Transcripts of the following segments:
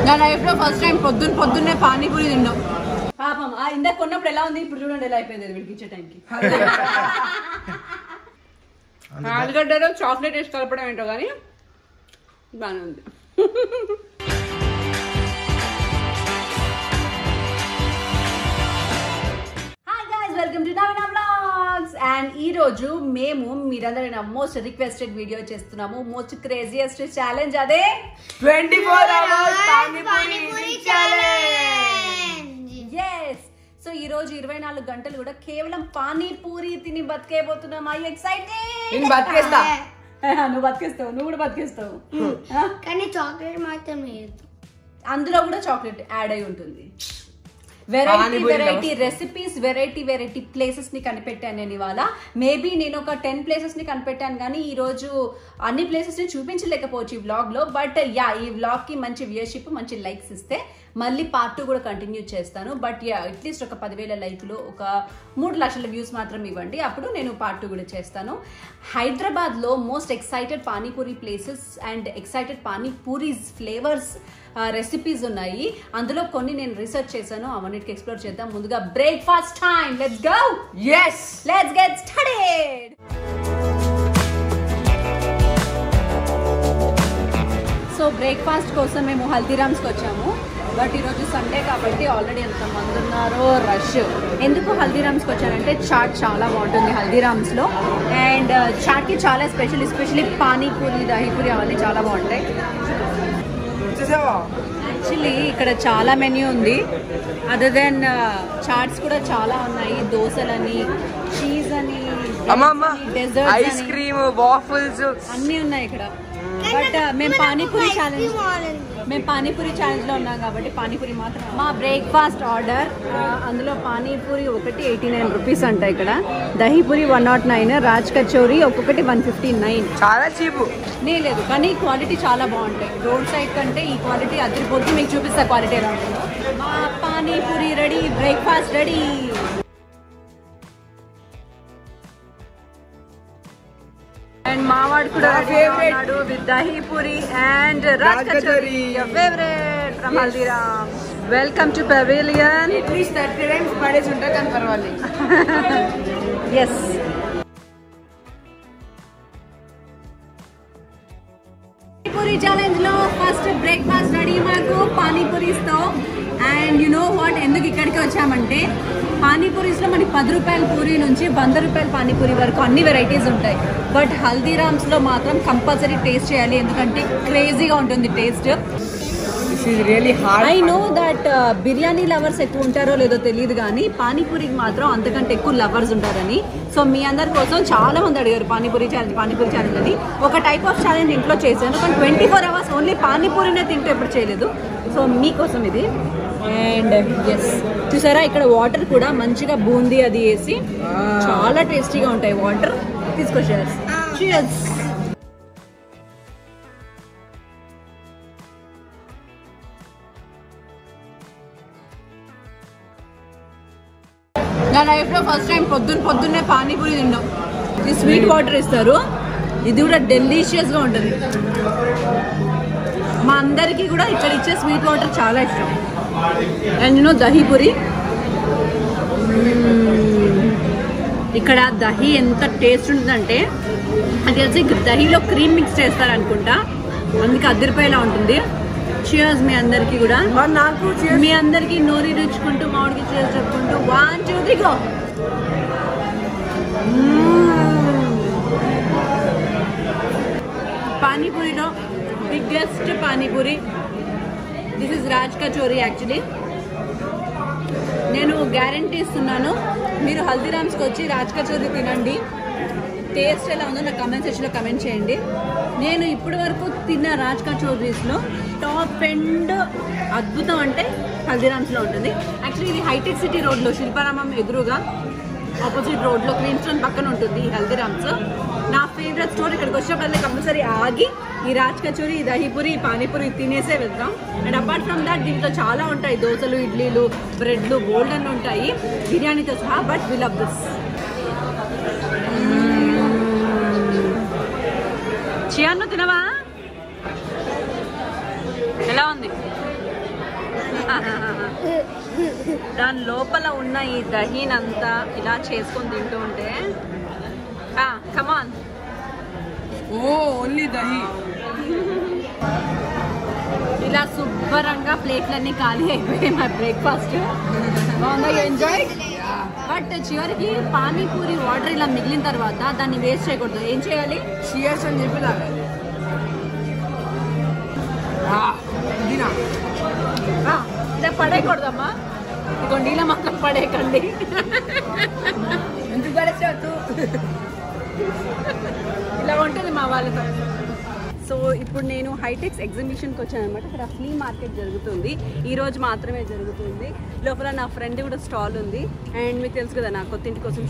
నా లైఫ్ లో first time పొద్దున్నే పానీపూరి తిన్నాం. పాపం ఇందాక కొన్నప్పుడు ఎలా ఉంది, ఇప్పుడు చూడండి ఎలా అయిపోయింది వీడికి ఇచ్చే టైంకి. ఆలుగడ్డలో చాక్లెట్ వేసి కలపడం ఏంటో కానీ బాగానే ఉంది. Welcome to Naveena vlogs. And ఈ రోజు మేము మీరందరూ మోస్ట్ రిక్వెస్టెడ్ వీడియో చేస్తున్నాము. మోస్ట్ క్రేజియస్ట్ ఛాలెంజ్ అదే 24 hours panipuri challenge. yes so ఈ రోజు 24 గంటలు కూడా కేవలం పానీపూరి తిని బతికేపోతున్నాం. I excited. నేను బతికేస్తా. నువ్వు బతికేస్తావు, నువ్వు కూడా బతికేస్తావు. కానీ చాక్లెట్ మాత్రం లేదు, అందులో కూడా చాక్లెట్ యాడ్ అయి ఉంటుంది. వెరైటీ రెసిపీస్, వెరైటీ ప్లేసెస్ ని కనిపెట్టాను నేను ఇవాళ. మేబీ నేను ఒక 10 ప్లేసెస్ ని కనిపెట్టాను, కానీ ఈ రోజు అన్ని ప్లేసెస్ ని చూపించలేకపోవచ్చు ఈ వ్లాగ్ లో. బట్ ఈ వ్లాగ్ కి మంచి వ్యూయర్షిప్, మంచి లైక్స్ ఇస్తే మళ్ళీ పార్ట్ 2 కూడా కంటిన్యూ చేస్తాను. బట్ అట్లీస్ట్ ఒక 10,000 లైక్లు, ఒక 3 లక్షల వ్యూస్ మాత్రం ఇవ్వండి, అప్పుడు నేను పార్ట్ 2 కూడా చేస్తాను. హైదరాబాద్ లో most excited panipuri places and excited pani puris flavours recipes ఉన్నాయి. అందులో కొన్ని నేను రీసెర్చ్ చేశాను, అవన్నిటికి ఎక్స్ప్లోర్ చేద్దాం. ముందుగా breakfast time. Let's go. yes let's get started. So breakfast కోసం మేము హల్దీరామ్స్కి వచ్చాము. బట్ ఈరోజు సండే కాబట్టి ఆల్రెడీ ఎంతమంది ఉన్నారో రష్. ఎందుకు హల్దీరామ్స్కి వచ్చానంటే చాట్ చాలా బాగుంటుంది హల్దీరామ్స్లో. అండ్ చాట్కి చాలా ఎస్పెషల్లీ పానీపూరి, దహీపూరి అవన్నీ చాలా బాగుంటాయి. యాక్చువల్లీ ఇక్కడ చాలా మెన్యూ ఉంది. అదర్ దెన్ చాట్స్ కూడా చాలా ఉన్నాయి. దోశలని, చీజ్ అని, డెజర్ట్స్, ఐస్ క్రీమ్, వాఫల్స్ అన్నీ ఉన్నాయి ఇక్కడ. బట్ మేము పానీపూరి ఛాలెంజ్ లో ఉన్నాం కాబట్టి పానీపూరి మాత్రం. మా బ్రేక్ఫాస్ట్ ఆర్డర్, అందులో పానీపూరి ఒకటి 89 రూపీస్ అంట. ఇక్కడ దహీపూరి 109, రాజ్ కచోరీ ఒక్కొక్కటి 159. చాలా చీప్. లేదు కానీ క్వాలిటీ చాలా బాగుంటాయి. రోడ్ సైడ్ కంటే ఈ క్వాలిటీ అదిరిపోతుంది. మీకు చూపిస్తా క్వాలిటీ ఎలా ఉంటుందో. మా panipuri ready, breakfast ready. And మావాడు కూడా favourite with dahi puri and Raj kachori, your favourite from Haldiram. Welcome to pavilion. At least 30 times పడేసి ఉంటా కానీ పర్వాలేదు. ఎస్. పానీపూరి ఛాలెంజ్ లో ఫస్ట్ బ్రేక్ఫాస్ట్ రెడీ మాకు పానీపూరిస్తో. అండ్ యు నో వాట్, ఎందుకు ఇక్కడికి వచ్చామంటే పానీపూరీస్లో మనకి 10 రూపాయల పూరి నుంచి 100 రూపాయల పానీపూరి వరకు అన్ని వెరైటీస్ ఉంటాయి. బట్ హల్దీరామ్స్లో మాత్రం కంపల్సరీ టేస్ట్ చేయాలి, ఎందుకంటే క్రేజీగా ఉంటుంది taste. I know that biryani lovers ఎక్కువ ఉంటారో లేదో తెలియదు, కానీ పానీపూరికి మాత్రం అంతకంటే ఎక్కువ లవర్స్ ఉంటారని. సో మీ అందరి కోసం చాలా మంది అడిగారు పానీపూరి ఛాలెంజ్ అని. ఒక టైప్ ఆఫ్ ఛాలెంజ్ ఇంట్లో చేశాను, కానీ 24 hours ఓన్లీ పానీపూరినే తింటూ ఎప్పుడు చేయలేదు. సో మీకోసం ఇది. అండ్ ఎస్, చూసారా ఇక్కడ వాటర్ కూడా మంచిగా బూందీ అది వేసి చాలా టేస్టీగా ఉంటాయి వాటర్. తీసుకొచ్చారు. Cheers. నా లైఫ్ లో ఫస్ట్ టైం పొద్దున్నే పానీపూరి తిన్నాం. ఇది స్వీట్ వాటర్ ఇస్తారు, ఇది కూడా డెలిషియస్ గా ఉంటుంది. మా అందరికి కూడా ఇక్కడ ఇచ్చే స్వీట్ వాటర్ చాలా ఇష్టం. అండ్ యూనో దహీపూరి, ఇక్కడ దహీ ఎంత టేస్ట్ ఉంటుందంటే, అది తెలిసి దహీలో క్రీమ్ మిక్స్ చేస్తారనుకుంటా, అందుకే అద్దరిపోయేలా ఉంటుంది. చియర్స్ మీ అందరికి కూడా. నాకు మీ అందరికి నోరి రుచుకుంటూ మామిడికి చియర్స్ చెప్పుకుంటూ 1 2 3 గో. పానీపూరిలో biggest panipuri, this is Raj kachori. Actually నేను గ్యారంటీ ఇస్తున్నాను, మీరు హల్దీరామ్స్కి వచ్చి రాజ్ కచోరీ తినండి. టేస్ట్ ఎలా ఉందో నాకు కమెంట్ సెక్షన్లో కమెంట్ చేయండి. నేను ఇప్పటి వరకు తిన్న రాజ్ కచోరీస్లో టాప్ ఎండ్ అద్భుతం అంటే హల్దీరామ్స్లో ఉంటుంది. యాక్చువల్లీ ఇది హైటెక్ సిటీ రోడ్లో, శిల్పారామం ఎదురుగా ఆపోజిట్ రోడ్లో క్వీన్ స్టోన్ పక్కన ఉంటుంది ఈ హల్దీరామ్స్. నా ఫేవరెట్ స్టోర్. ఇక్కడికి వచ్చినప్పుడల్లా కంపల్సరీ ఆగి ఈ రాజ్ కచోరీ, ఈ దహీపూరి, ఈ పానీపూరి తినేసే వెళ్తాం. అండ్ అపార్ట్ ఫ్రమ్ దాట్ దీంట్లో చాలా ఉంటాయి, దోశలు, ఇడ్లీలు, బ్రెడ్లు, బోల్డ్ అన్నీ ఉంటాయి బిర్యానీతో సహా. But we love this. చియాను తినవా? ఎలా ఉంది? దాని లోపల ఉన్న ఈ దహీనంతా ఇలా చేసుకొని తింటూ ఉంటే కమాన్. ఓ ఓన్లీ దహి. ఇలా శుభ్రంగా ప్లేట్లన్నీ ఖాళీ అయిపోయాయి మా బ్రేక్ఫాస్ట్. బాగుందా? ఎంజాయ్. బట్ చివరికి పానీపూరి వాటర్ ఇలా మిగిలిన తర్వాత దాన్ని వేస్ట్ చేయకూడదు. ఏం చేయాలి? షియర్స్ అని చెప్పి తాగాలి. ఇలా పడేయకూడదమ్మా. ఇదిగోండి ఇలా మాత్రం పడేయకండి. ఎందుకు పడేసావు? ఇలా ఉంటుంది మా వాళ్ళతో. సో ఇప్పుడు నేను హైటెక్స్ ఎగ్జిబిషన్కి వచ్చాను అనమాట. ఇక్కడ ఫ్లీ మార్కెట్ జరుగుతుంది, ఈ రోజు మాత్రమే జరుగుతుంది. లోపల నా ఫ్రెండ్ కూడా స్టాల్ ఉంది. అండ్ మీకు తెలుసు కదా నా కొత్త ఇంటి కోసం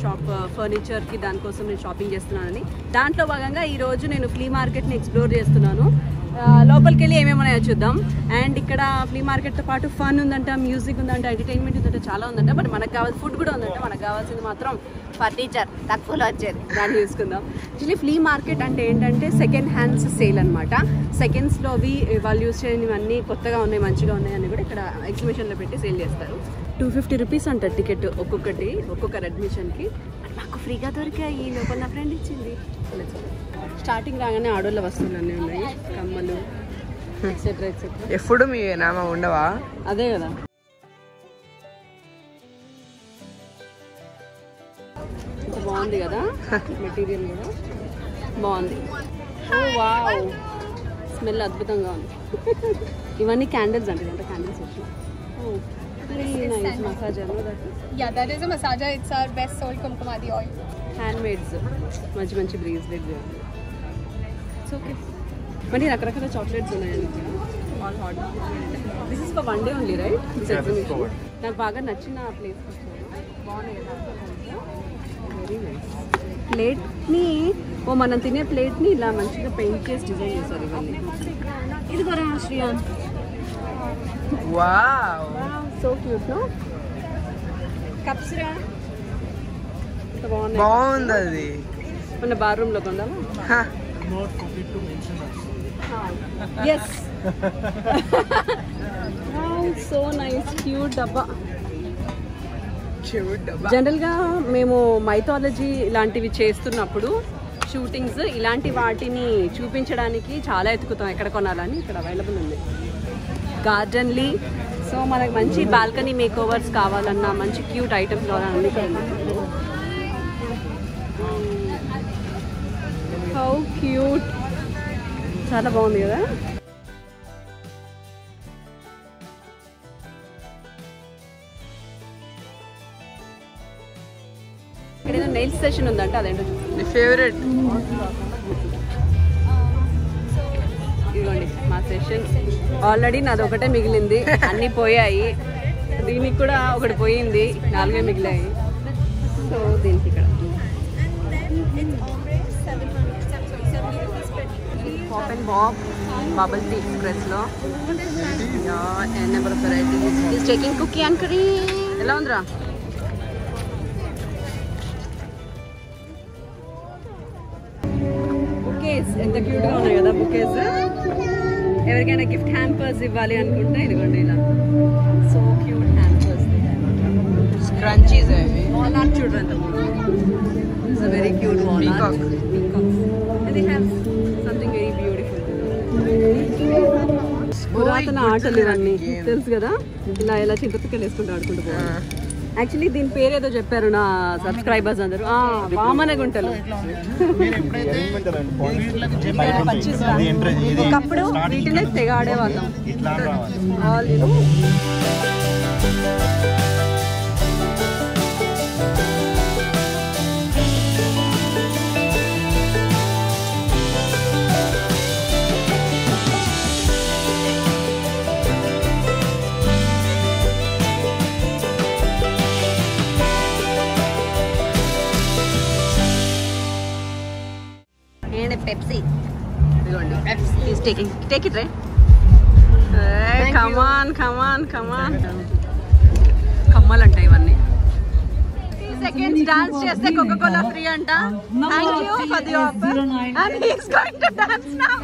ఫర్నిచర్కి దానికోసం నేను షాపింగ్ చేస్తున్నానని. దాంట్లో భాగంగా ఈరోజు నేను ఫ్లీ మార్కెట్ని ఎక్స్ప్లోర్ చేస్తున్నాను. లోపలికి వెళ్ళి ఏమేమి ఉన్నాయో చూద్దాం. అండ్ ఇక్కడ ఫ్లీ మార్కెట్తో పాటు ఫన్ ఉందంట, మ్యూజిక్ ఉందంట, ఎంటర్టైన్మెంట్ ఉందంట, చాలా ఉందంట. బట్ మనకు కావాల్సిన ఫుడ్ కూడా ఉందంట. మనకు కావాల్సింది మాత్రం ఫర్నిచర్, తక్కువలో వచ్చేది, దాన్ని చూసుకుందాం. యాక్చువల్లీ ఫ్లీ మార్కెట్ అంటే ఏంటంటే సెకండ్ హ్యాండ్స్ సేల్ అనమాట. సెకండ్స్లో అవి వాళ్ళు యూజ్ చేయనివన్నీ కొత్తగా ఉన్నాయి, మంచిగా ఉన్నాయి అని కూడా ఇక్కడ ఎగ్జిబిషన్లో పెట్టి సేల్ చేస్తారు. 250 రూపీస్ అంట టికెట్ ఒక్కొక్కటి, ఒక్కొక్కరు అడ్మిషన్కి. నాకు ఫ్రీగా దొరికాయి. ఈ లోపల నా ఫ్రెండ్ ఇచ్చింది. స్టార్టింగ్ రాగానే ఆడోళ్ళ వస్తువులు అన్నీ ఉన్నాయి, కమ్మలు ఎక్సెట్రా ఎక్సెట్రా. ఎప్పుడు మీ నామ ఉండవా? అదే కదా. బాగుంది కదా మెటీరియల్ కూడా బాగుంది. ఓ వావ్, స్మెల్ అద్భుతంగా ఉంది. ఇవన్నీ క్యాండిల్స్ అంటే అంటే క్యాండిల్స్ వచ్చాయి. Yeah, that is a massager. It's our best sold Kumkumadi oil. Handmades మంచి మంచి బ్రేస్లెట్స్. It's okay. మరి రకరకాల చాక్లెట్స్ ఉన్నాయండి all hot. This is for one day only right? This exhibition నాకు బాగా నచ్చిన ప్లేస్ బాగున్నాయి కదా. Very nice. ప్లేట్ని మనం తినే ప్లేట్ని ఇలా మంచిగా పెయింట్ చేసి డిజైన్ చేశారు ఇవన్నీ. ఇది కూడా Shreyan. Wow, so cute. No cups రా, బాగుంది అది. మన బార్ రూమ్ లో కొందామా? ఎస్, సో నైస్, క్యూట్ డబ్బా. జనరల్గా మేము మైథాలజీ ఇలాంటివి చేస్తున్నప్పుడు షూటింగ్స్ ఇలాంటి వాటిని చూపించడానికి చాలా ఎత్తుకుతాం ఎక్కడ కొనాలని. ఇక్కడ అవైలబుల్ ఉంది గార్డెన్లీ. సో మనకు మంచి బాల్కనీ మేక్ ఓవర్స్ కావాలన్నా, మంచి క్యూట్ ఐటమ్స్ కావాలన్నా ఇక్కడ హౌ క్యూట్, చాలా బాగుంది కదా. ఇక్కడ ఏదో నెయిల్ సెషన్ ఉందంట, అదేంటో నీ ఫేవరెట్. ఇదిగోండి మా సెషన్. ఆల్రెడీ నాది ఒకటే మిగిలింది, అన్నీ పోయాయి. దీనికి కూడా ఒకటి పోయింది, 4 మిగిలాయి. సో దీనికి ఇక్కడ pop and bob bubble tea ఎక్స్ప్రెస్లో number of varieties is taking cookie and curry. ఎలా ఉందిరా? బుకేస్ ఎంత క్యూట్గా ఉన్నాయి కదా. బుకేస్ ఎవరికైనా గిఫ్ట్ హ్యాంపర్స్ ఇవ్వాలి అనుకుంటే ఇదిగోండి ఇలా. So cute hampers. స్క్రంచీస్ అవి. వాల్నట్ చూడండి, it's a very cute walnut. Peacock. They have something very beautiful. పురాతన ఆటలు ఇవన్నీ తెలుసు కదా. ఇలా చింతపిక్కలు వేసుకుంటూ ఆడుకుంటూ పోవాలి. యాక్చువల్లీ దీని పేరు ఏదో చెప్పారు నా సబ్స్క్రైబర్స్ అందరూ, వామన గుంటలు. ఒకప్పుడు వీటినే తెగ ఆడేవాళ్ళం. Pepsi. He's taking. Take it, right? Hey, come on. కమ్మలు అంట ఇవన్నీ. 3 seconds dance చేస్తే Coca-Cola free అంట. Thank you for the offer. And he's going to dance now.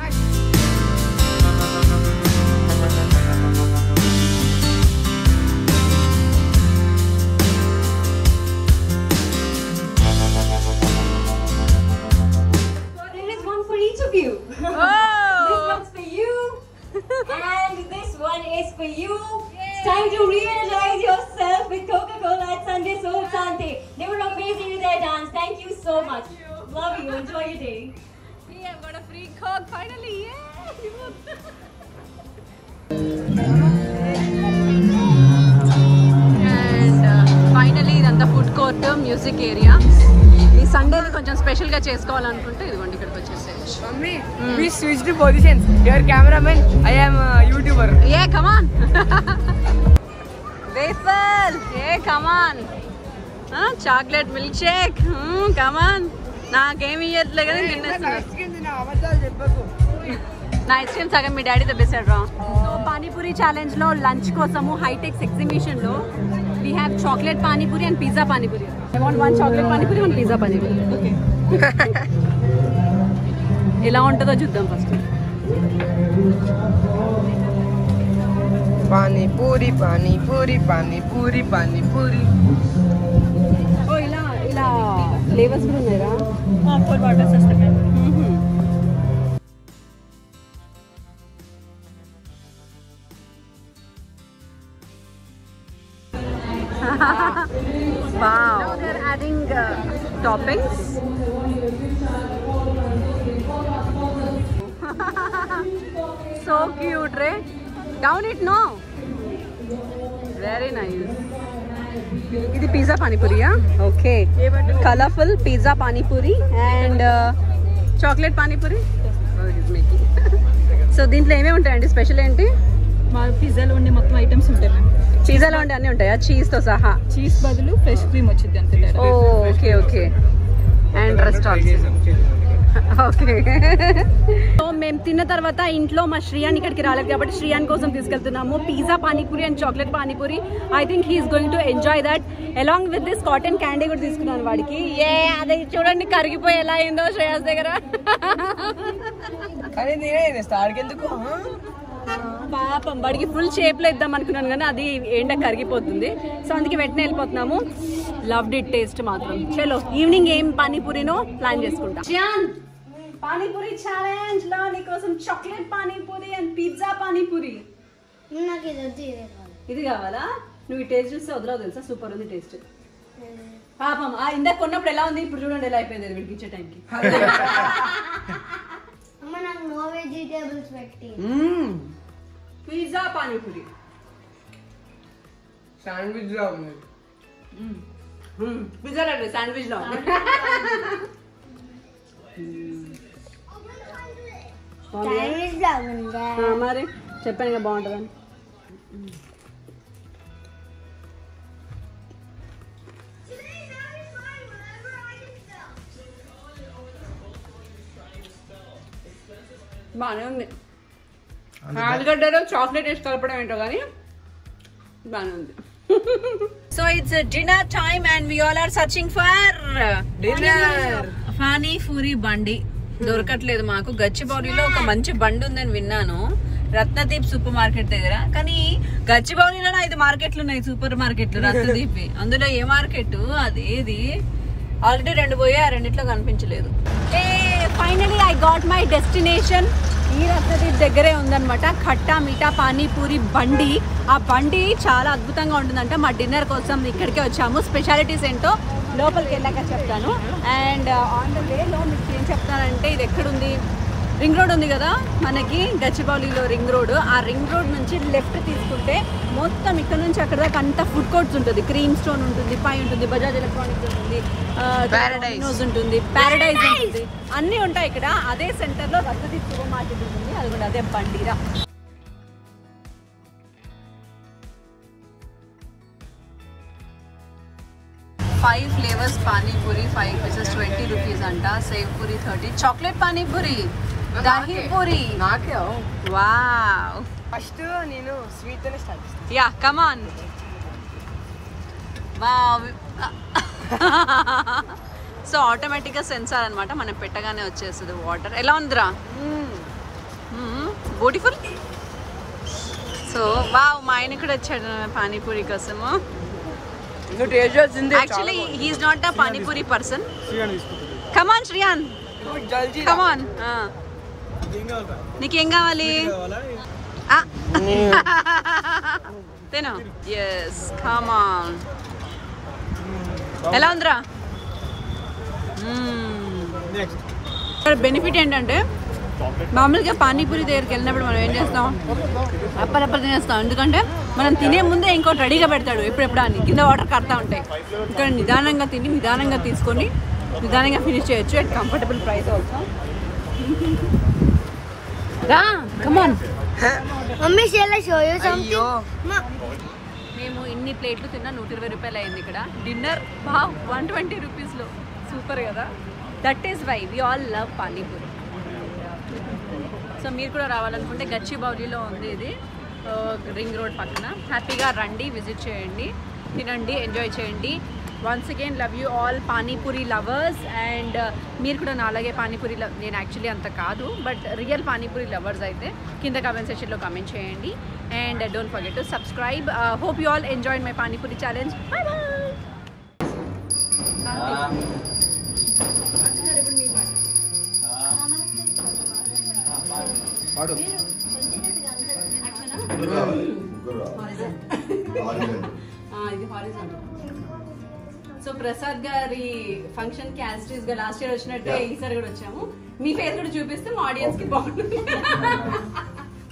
much. Love you. Enjoy your day. Yeah, I've got a free Coke finally. Yeah. And finally ఇదంతా food court music area. ఈ Sunday కొంచెం special గా చేసుకోవాలనుకుంటే ఇదిగోండి ఇక్కడికి వచ్చేసేయచ్చు. Mummy we switched positions. Your cameraman, I am a YouTuber. Yeah, come on. Waffle. Yeah, come on. Chocolate milk shake. come on. నాకేమి ఇయ్యట్లే కదా తినేస్తున్నా. నా ఐస్ క్రీమ్ సగం మీ డాడీ తెప్పిస్తాడు రా. పానీపూరి ఛాలెంజ్ లో లంచ్ కోసము హైటెక్స్ ఎగ్జిబిషన్ లో we have chocolate pani puri and pizza pani puri. I want one chocolate pani puri, one pizza pani puri. Okay. ఎలా ఉంటుందో చూద్దాం ఫస్ట్. పానీపూరి పానీపూరి పానీపూరి పానీపూరి. ఓ ఇలా ఇలా ఫ్లేవర్స్ కూడా ఉన్నాయా? Cold water system. Wow. Now they're adding toppings. So cute, right? Down it, no? Very nice. ఇది pizza పానీపూరియా? Okay. Colourful pizza panipuri and chocolate panipuri. So దీంట్లో ఏమేమి ఉంటాయండి? స్పెషల్ ఏంటి? మా పిజ్జాలో ఉండే మొత్తం ఐటమ్స్ ఉంటాయి మ్యామ్. పిజ్జాలో ఉండే అన్నీ ఉంటాయా? చీజ్తో సహా? చీజ్ బదులు ఫ్రెష్ క్రీమ్ వచ్చింది అంతే. Oh okay okay. And restaurant. Okay. So మేము తిన్న తర్వాత ఇంట్లో మా శ్రీయాన్ ఇక్కడికి రాలేదు కాబట్టి శ్రీయాన్ కోసం తీసుకెళ్తున్నాము pizza panipuri and chocolate panipuri. I think he is going to enjoy that. Along with this cotton candy కూడా తీసుకున్నాను వాడికి. ఏ అదే చూడండి కరిగిపోయి ఎలా అయిందో శ్రేయాస్ దగ్గర. పాపం వాడికి ఫుల్ షేప్ లో ఇద్దాం అనుకున్నాను కానీ అది ఏంటో కరిగిపోతుంది. సో అందుకే వెంటనే వెళ్ళిపోతున్నాము. లవ్డ్ ఇట్ టేస్ట్ మాత్రం. చలో ఈవినింగ్ ఏం పానీపూరినో ప్లాన్ చేసుకుంటా. పానీపూరి ఛాలెంజ్ లో నీకోసం chocolate panipuri and pizza panipuri. నాకు ఇది వద్దు, ఇదే కావాలి. ఇది కావాలా? నువ్వు ఈ టేస్ట్ చూస్తే వదలవు తెలుసా, సూపర్ ఉంది టేస్ట్. పాపం ఇందాక కొన్నప్పుడు ఎలా ఉంది, ఇప్పుడు చూడండి ఎలా అయిపోయింది వీడికి ఇచ్చే టైంకి. అమ్మ నాకు నో వెజిటేబుల్స్ పెట్టి. పిజ్జా పానీపూరి శాండ్విచ్ లా ఉంది. పిజ్జా లేదు, శాండ్విచ్ లా ఉంది. శాండ్విచ్ లాగుందా? మరి చెప్పాను కదా బాగుంటుందని. బాగానే ఉంది. ఆలుగడ్డలో చాక్లెట్ వేసి కలపడం ఏంటో కానీ బాగానే ఉంది. So it's dinner time and we all are searching for dinner. Panipuri బండి దొరకట్లేదు మాకు. గచ్చిబౌలిలో ఒక మంచి బండి ఉందని విన్నాను, రత్నదీప్ సూపర్ మార్కెట్ దగ్గర. కానీ గచ్చిబౌలిలోనే 5 మార్కెట్లు ఉన్నాయి, సూపర్ మార్కెట్లు రత్నదీప్. అందులో ఏ మార్కెట్ అదేది? ఆల్రెడీ 2 పోయి ఆ రెండిట్లో కనిపించలేదు. Finally I got my destination. ఈ రత్నదీప్ దగ్గరే ఉందన్నమాట ఖట్టా మీఠా పానీపూరి బండి. ఆ బండి చాలా అద్భుతంగా ఉంటుందంట. మా డిన్నర్ కోసం ఇక్కడికే వచ్చాము. స్పెషాలిటీస్ ఏంటో లోపలికి వెళ్ళాక చెప్తాను. అండ్ ఆన్ ద వేలో మీకు ఏం చెప్తానంటే, ఇది ఎక్కడుంది? రింగ్ రోడ్ ఉంది కదా మనకి గచ్చిబౌలిలో రింగ్ రోడ్. ఆ రింగ్ రోడ్ నుంచి లెఫ్ట్ తీసుకుంటే మొత్తం ఇక్కడ నుంచి అక్కడ దాకా అంతా ఫుడ్ కోర్ట్స్ ఉంటుంది. క్రీమ్ స్టోన్ ఉంటుంది, పై ఉంటుంది, బజాజ్ ఎలక్ట్రానిక్స్ ఉంటుంది, ప్యారడైజ్ ఉంటుంది, ప్యారడైజ్ ఉంటుంది, అన్నీ ఉంటాయి ఇక్కడ. అదే సెంటర్లో రత్నదీప్ సూపర్ మార్కెట్ ఉంటుంది, అది కూడా అదే బండిరా. Five flavours panipuri, 5 pieces 20 rupees అంట. Sev puri 30, chocolate panipuri, dahi puri. Wow. First నేను స్వీట్ తోనే స్టార్ట్ చేస్తాను. Yeah come on. Wow. So ఆటోమేటిక్గా సెన్సార్ అనమాట, మనం పెట్టగానే వచ్చేస్తుంది వాటర్. ఎలా ఉందిరా? బ్యూటిఫుల్. సో వావ్, మా ఆయన కూడా వచ్చాడు పానీపూరి కోసము. Actually, he is not a pani puri person. Come on, Shriyan. Come on. నీకు ఏం కావాలి? తిను. Yes, come on. ఎలా ఉందిరా? ఇక్కడ బెనిఫిట్ ఏంటంటే మామూలుగా పానీపూరి దగ్గరికి వెళ్ళినప్పుడు మనం ఏం చేస్తాం, అప్పలప్పలు తినేస్తాం. ఎందుకంటే మనం తినే ముందే ఇంకోటి రెడీగా పెడతాడు ఎప్పుడెప్పుడు అని, కింద వాటర్ కడతా ఉంటాయి. ఇక్కడ నిదానంగా తిని నిదానంగా తీసుకొని నిదానంగా ఫినిష్ చేయొచ్చు అట్ కంఫర్టబుల్ ప్రైస్ ఆల్సో. రా come on. Mummy shall show you something. మేము ఇన్ని ప్లేట్లు తిన్నా 120 రూపాయలు అయింది. ఇక్కడ డిన్నర్ 120 రూపీస్లో సూపర్ కదా. That is why we all love panipuri. So మీరు కూడా రావాలనుకుంటే గచ్చిబౌలిలో ఉంది ఇది, రింగ్ రోడ్ పక్కన. హ్యాపీగా రండి, విజిట్ చేయండి, తినండి, ఎంజాయ్ చేయండి. Once again love you all panipuri lovers. And మీరు కూడా నా అలాగే పానీపూరి నేను యాక్చువల్లీ అంత కాదు, బట్ రియల్ పానీపూరి లవర్స్ అయితే కింద కమెంట్ సెక్షన్లో కమెంట్ చేయండి. And don't forget to subscribe. Hope you all enjoyed my panipuri challenge. Bye bye. So Prasad గారి ఫంక్షన్ కి యాస్టీస్ గా లాస్ట్ ఇయర్ వచ్చినట్టే ఈసారి కూడా వచ్చాము. మీ ఫేస్ కూడా చూపిస్తే మా ఆడియన్స్ కి బాగుంటుంది.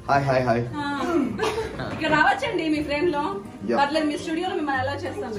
Hi hi hi. ఇక్కడ రావచ్చండి మీ ఫ్రేమ్ లో, పర్లేదు. మీ స్టూడియోలో మిమ్మల్ని అలౌ చేస్తాం.